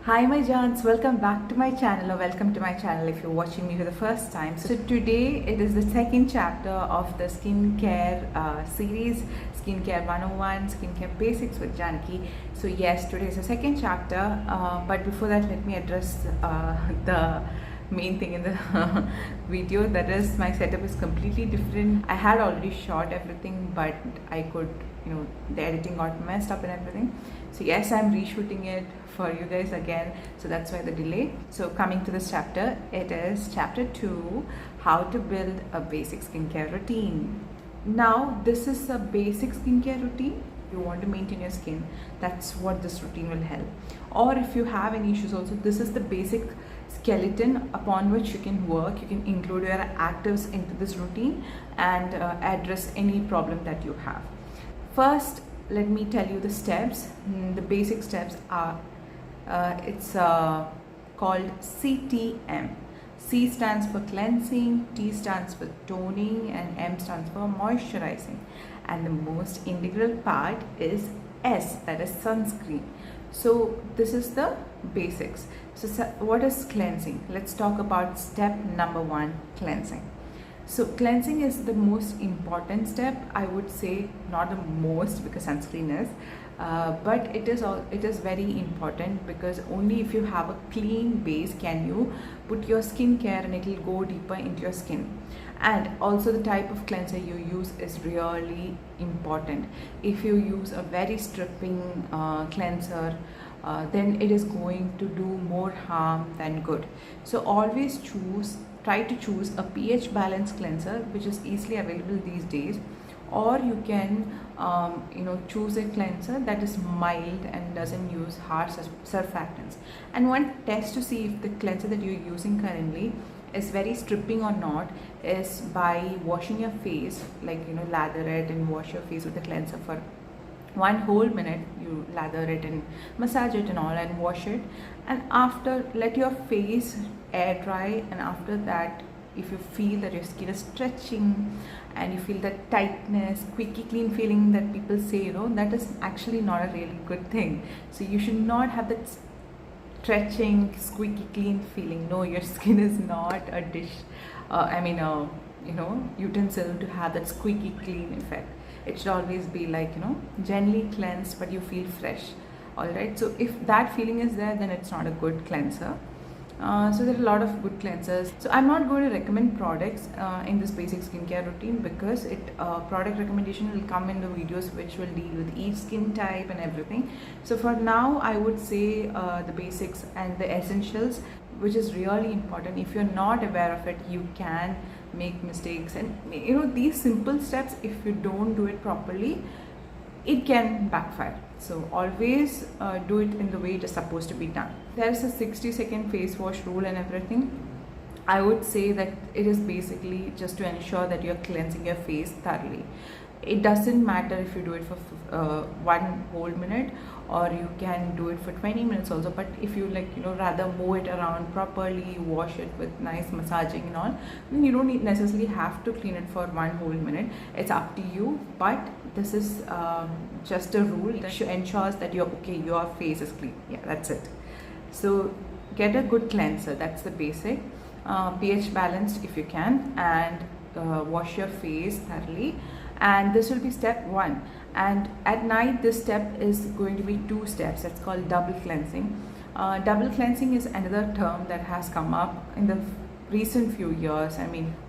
Hi my jaans, welcome back to my channel, or welcome to my channel if you're watching me for the first time. So today it is the second chapter of the skincare series, Skincare 101, Skincare Basics with Janaki. So yes, today is the second chapter, but before that let me address the main thing in the video. That is, my setup is completely different. I had already shot everything, but I could, the editing got messed up and everything. So yes, I'm reshooting it for you guys again, so that's why the delay. So coming to this chapter, it is chapter 2, how to build a basic skincare routine. Now this is a basic skincare routine. You want to maintain your skin, that's what this routine will help. Or if you have any issues also, this is the basic skeleton upon which you can work. You can include your actives into this routine and address any problem that you have. First, let me tell you the steps. The basic steps are it's called CTM. C stands for cleansing, T stands for toning, and M stands for moisturizing. And the most integral part is S, that is sunscreen. So this is the basics. So what is cleansing? Let's talk about step number 1, cleansing. So cleansing is the most important step, I would say. Not the most, because sunscreen is, but it is very important, because only if you have a clean base can you put your skincare and it will go deeper into your skin. And also the type of cleanser you use is really important. If you use a very stripping cleanser, then it is going to do more harm than good. So always try to choose a pH balanced cleanser, which is easily available these days. Or you can choose a cleanser that is mild and doesn't use harsh surfactants. And one test to see if the cleanser that you're using currently is very stripping or not is by washing your face, like lather it and wash your face with the cleanser for 1 whole minute. You lather it and massage it and all and wash it, and after let your face air dry. And after that, if you feel that your skin is stretching and you feel that tightness, squeaky clean feeling that people say, that is actually not a really good thing. So you should not have that stretching, squeaky clean feeling. No, your skin is not a dish, utensil to have that squeaky clean effect. It should always be like, gently cleansed, but you feel fresh. Alright, so if that feeling is there, then it's not a good cleanser. So there are a lot of good cleansers. So I'm not going to recommend products in this basic skincare routine, because product recommendation will come in the videos which will deal with each skin type and everything. So for now, I would say the basics and the essentials, which is really important. If you're not aware of it, you can make mistakes, and these simple steps, if you don't do it properly, it can backfire. So always do it in the way it is supposed to be done. There's a 60-second face wash rule and everything. I would say that it is basically just to ensure that you're cleansing your face thoroughly. It doesn't matter if you do it for 1 whole minute, or you can do it for 20 minutes also. But if you rather move it around properly, wash it with nice massaging and all, then you don't necessarily have to clean it for 1 whole minute. It's up to you. But this is just a rule that ensures that your face is clean. Yeah, that's it. So get a good cleanser, that's the basic. pH balanced if you can, and wash your face thoroughly. And this will be step 1. And at night, this step is going to be 2 steps. That's called double cleansing. Double cleansing is another term that has come up in the recent few years.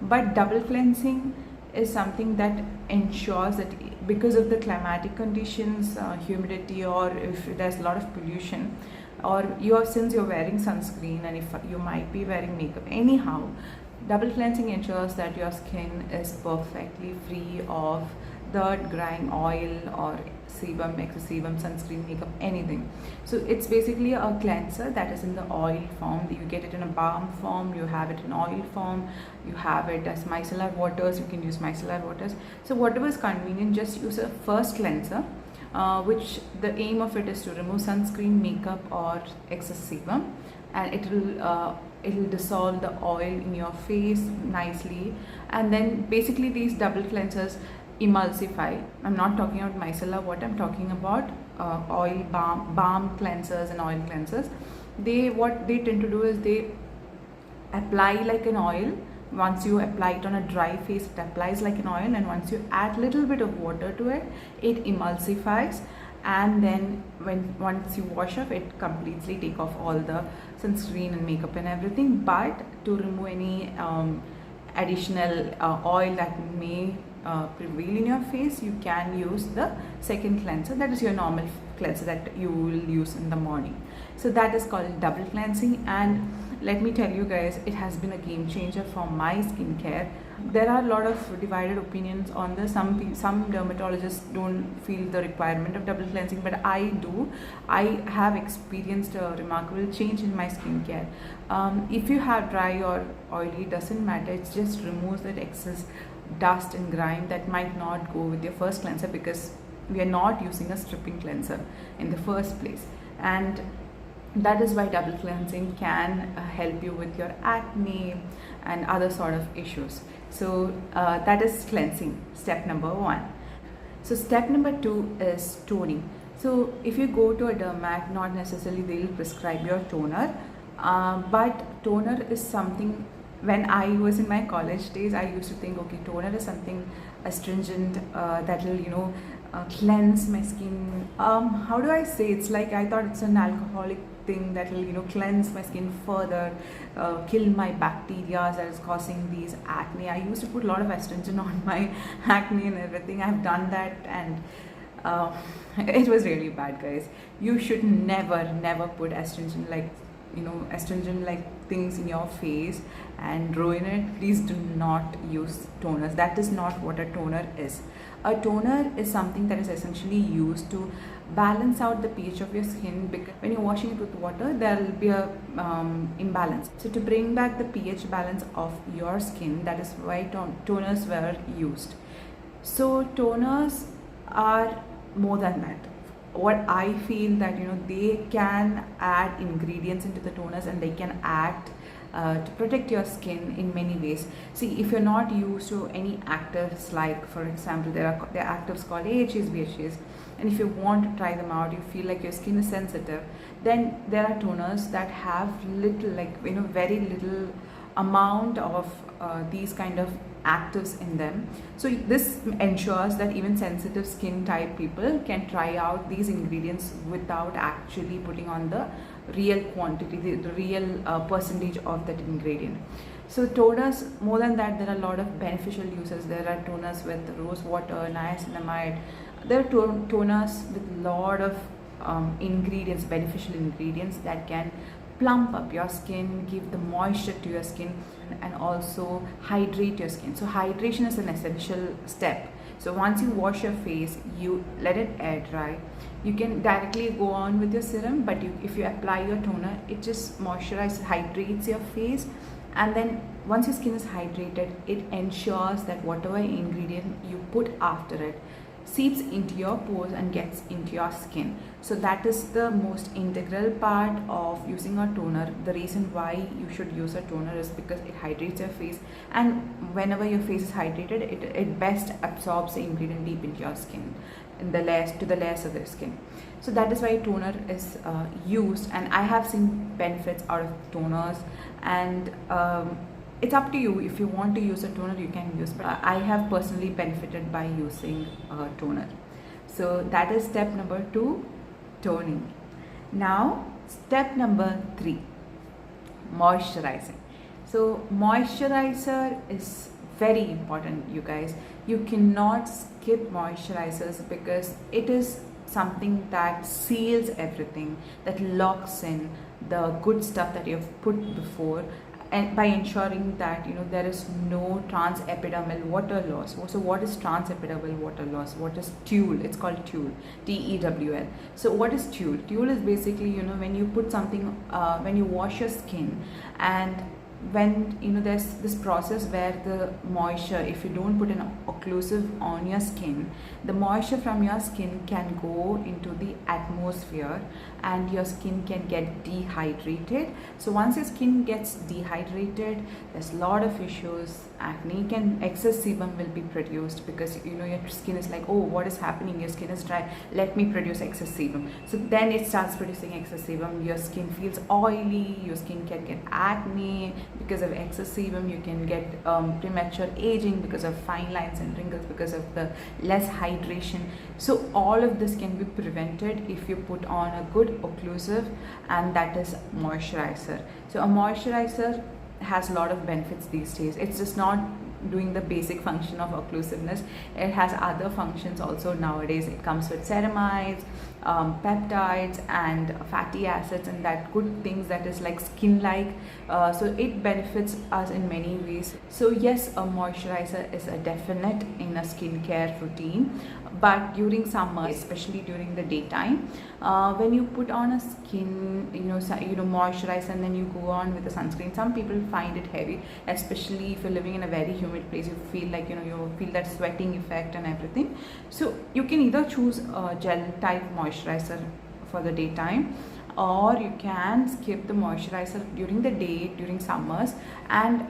But double cleansing is something that ensures that, because of the climatic conditions, humidity, or if there's a lot of pollution, or since you're wearing sunscreen, and if you might be wearing makeup anyhow, double cleansing ensures that your skin is perfectly free of dirt, grime, oil, or sebum, excess sebum, sunscreen, makeup, anything. So it's basically a cleanser that is in the oil form. You get it in a balm form, you have it in oil form, you have it as micellar waters. You can use micellar waters. So whatever is convenient, just use a first cleanser, which the aim of it is to remove sunscreen, makeup, or excess sebum, and it will dissolve the oil in your face nicely. And then basically these double cleansers emulsify. I'm not talking about micellar water, I'm talking about oil balm cleansers and oil cleansers. what they tend to do is they apply like an oil. Once you apply it on a dry face, it applies like an oil, and once you add little bit of water to it, it emulsifies, and then once you wash off, it completely take off all the sunscreen and makeup and everything. But to remove any additional oil that may prevail in your face, you can use the second cleanser, that is your normal cleanser that you will use in the morning. So that is called double cleansing, and let me tell you guys, it has been a game changer for my skincare. There are a lot of divided opinions on this. Some dermatologists don't feel the requirement of double cleansing, but I do. I have experienced a remarkable change in my skincare. If you have dry or oily, doesn't matter. It just removes that excess dust and grime that might not go with your first cleanser, because we are not using a stripping cleanser in the first place. And that is why double cleansing can help you with your acne and other sort of issues. So that is cleansing, step number 1. So step number 2 is toning. So if you go to a dermat, not necessarily they will prescribe your toner, but toner is something. When I was in my college days, I used to think, okay, toner is something astringent that will, cleanse my skin. How do I say? It's like I thought it's an alcoholic thing that will, cleanse my skin further, kill my bacteria that is causing these acne. I used to put a lot of astringent on my acne and everything. I've done that, and it was really bad, guys. You should never put astringent like things in your face and ruin it. Please do not use toners. That is not what a toner is. A toner is something that is essentially used to balance out the pH of your skin, because when you're washing it with water, there will be a imbalance. So to bring back the pH balance of your skin, that is why toners were used. So toners are more than that. What I feel that they can add ingredients into the toners, and they can act to protect your skin in many ways. See, if you're not used to any actives, like for example there are actives called AHAs, BHAs, and if you want to try them out, you feel like your skin is sensitive, then there are toners that have very little amount of these kind of actives in them. So this ensures that even sensitive skin type people can try out these ingredients without actually putting on the real quantity, the real percentage of that ingredient. So toners, more than that, there are a lot of beneficial uses. There are toners with rose water, niacinamide. There are toners with a lot of ingredients, beneficial ingredients that can plump up your skin, give the moisture to your skin, and also hydrate your skin. So hydration is an essential step. So once you wash your face, you let it air dry. You can directly go on with your serum, but if you apply your toner, it just moisturizes, hydrates your face, and then once your skin is hydrated, it ensures that whatever ingredient you put after it seeps into your pores and gets into your skin. So that is the most integral part of using a toner. The reason why you should use a toner is because it hydrates your face, and whenever your face is hydrated, it best absorbs the ingredient deep into your skin, to the layers of the skin. So that is why toner is used, and I have seen benefits out of toners, and it's up to you. If you want to use a toner, you can use, but I have personally benefited by using a toner. So that is step number 2, toning. Now step number 3, moisturizing. So moisturizer is very important, you guys. You cannot skip moisturizers, because it is something that seals everything, that locks in the good stuff that you've put before, and by ensuring that there is no transepidermal water loss. So what is transepidermal water loss? What is TEWL? It's called TEWL, TEWL. So what is TEWL? TEWL is basically when you put something, when you wash your skin, and when there's this process where the moisture, if you don't put an occlusive on your skin, the moisture from your skin can go into the atmosphere, and your skin can get dehydrated. So once your skin gets dehydrated, there's a lot of issues. Acne excess sebum will be produced, because your skin is like, oh, what is happening, your skin is dry, let me produce excess sebum. So then it starts producing excess sebum, your skin feels oily, your skin can get acne because of excess sebum, you can get premature aging because of fine lines and wrinkles because of the less hydration. So all of this can be prevented if you put on a good occlusive, and that is moisturizer. So a moisturizer has a lot of benefits these days. It's just not doing the basic function of occlusiveness, it has other functions also nowadays. It comes with ceramides, peptides and fatty acids, and that good things that is like skin like, so it benefits us in many ways. So yes, a moisturizer is a definite in a skincare routine, but during summer, especially during the daytime, when you put on a skin moisturizer and then you go on with the sunscreen, some people find it heavy, especially if you're living in a very humid place. You feel like you feel that sweating effect and everything. So you can either choose a gel type moisturizer for the daytime, or you can skip the moisturizer during the day during summers and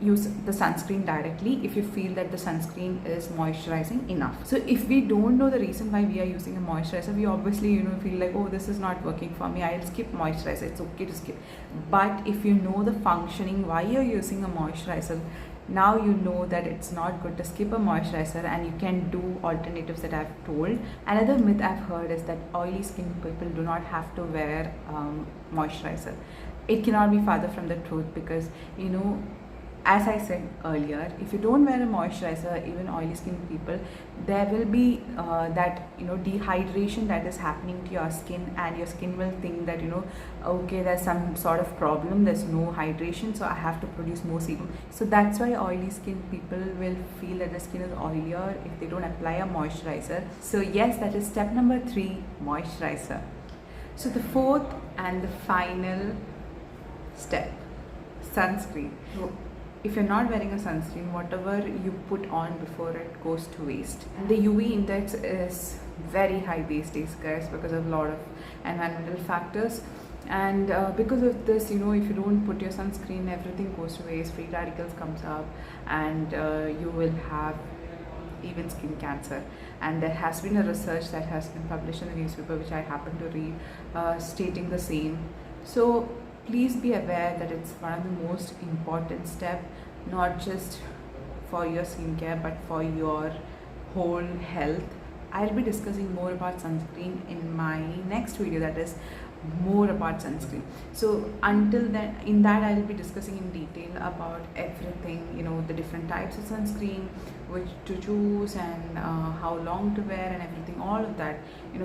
use the sunscreen directly if you feel that the sunscreen is moisturizing enough. So if we don't know the reason why we are using a moisturizer, we obviously feel like, oh, this is not working for me, I'll skip moisturizer, it's okay to skip. But if you know the functioning why you're using a moisturizer, now you know that it's not good to skip a moisturizer, and you can do alternatives that I've told. Another myth I've heard is that oily skin people do not have to wear moisturizer. It cannot be farther from the truth, because as I said earlier, if you don't wear a moisturizer, even oily skin people, there will be that dehydration that is happening to your skin, and your skin will think that okay, there's some sort of problem, there's no hydration, so I have to produce more sebum. So that's why oily skin people will feel that the skin is oilier if they don't apply a moisturizer. So yes, that is step number 3, moisturizer. So the fourth and the final step, sunscreen. If you're not wearing a sunscreen, whatever you put on before it goes to waste. And the UV index is very high these days, guys, because of a lot of environmental factors. And because of this, if you don't put your sunscreen, everything goes to waste, free radicals comes up, and you will have even skin cancer. And there has been a research that has been published in the newspaper, which I happen to read, stating the same. So please be aware that it's one of the most important steps, not just for your skincare but for your whole health. I'll be discussing more about sunscreen in my next video, that is more about sunscreen. So until then, in that I'll be discussing in detail about everything, the different types of sunscreen, which to choose, and how long to wear and everything, all of that,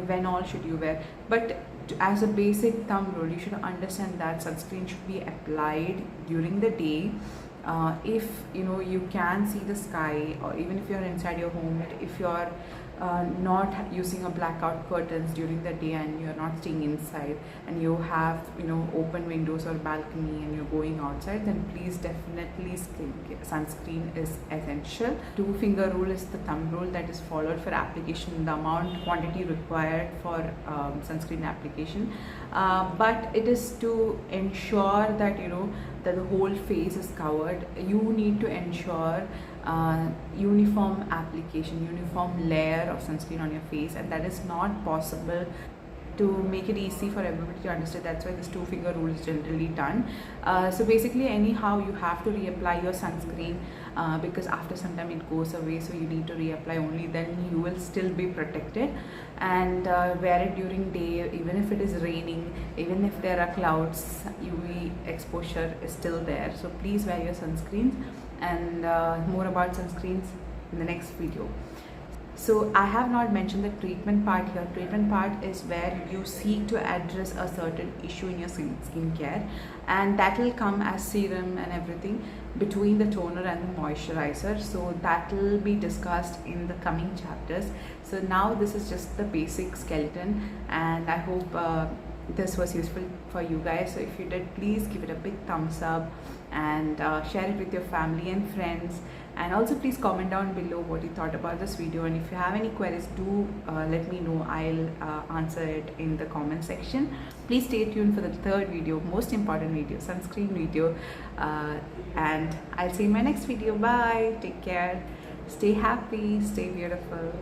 when all should you wear. But as a basic thumb rule, you should understand that sunscreen should be applied during the day. If you can see the sky, or even if you're inside your home, if you're not using a blackout curtains during the day and you're not staying inside, and you have open windows or balcony and you're going outside, then please definitely sunscreen is essential. 2-finger rule is the thumb rule that is followed for application, the amount quantity required for sunscreen application, but it is to ensure that that the whole face is covered. You need to ensure uniform application, uniform layer of sunscreen on your face, and that is not possible. To make it easy for everybody to understand, that's why this 2-finger rule is generally done. So basically, anyhow, you have to reapply your sunscreen because after some time it goes away, so you need to reapply, only then you will still be protected. And wear it during day, even if it is raining, even if there are clouds, UV exposure is still there. So please wear your sunscreens, and more about sunscreens in the next video. So I have not mentioned the treatment part here. Treatment part is where you seek to address a certain issue in your skincare, and that will come as serum and everything between the toner and the moisturizer. So that will be discussed in the coming chapters. So now this is just the basic skeleton, and I hope this was useful for you guys. So if you did, please give it a big thumbs up and share it with your family and friends, and also please comment down below what you thought about this video, and if you have any queries, do let me know. I'll answer it in the comment section. Please stay tuned for the third video, most important video, sunscreen video, and I'll see you in my next video. Bye, take care, stay happy, stay beautiful.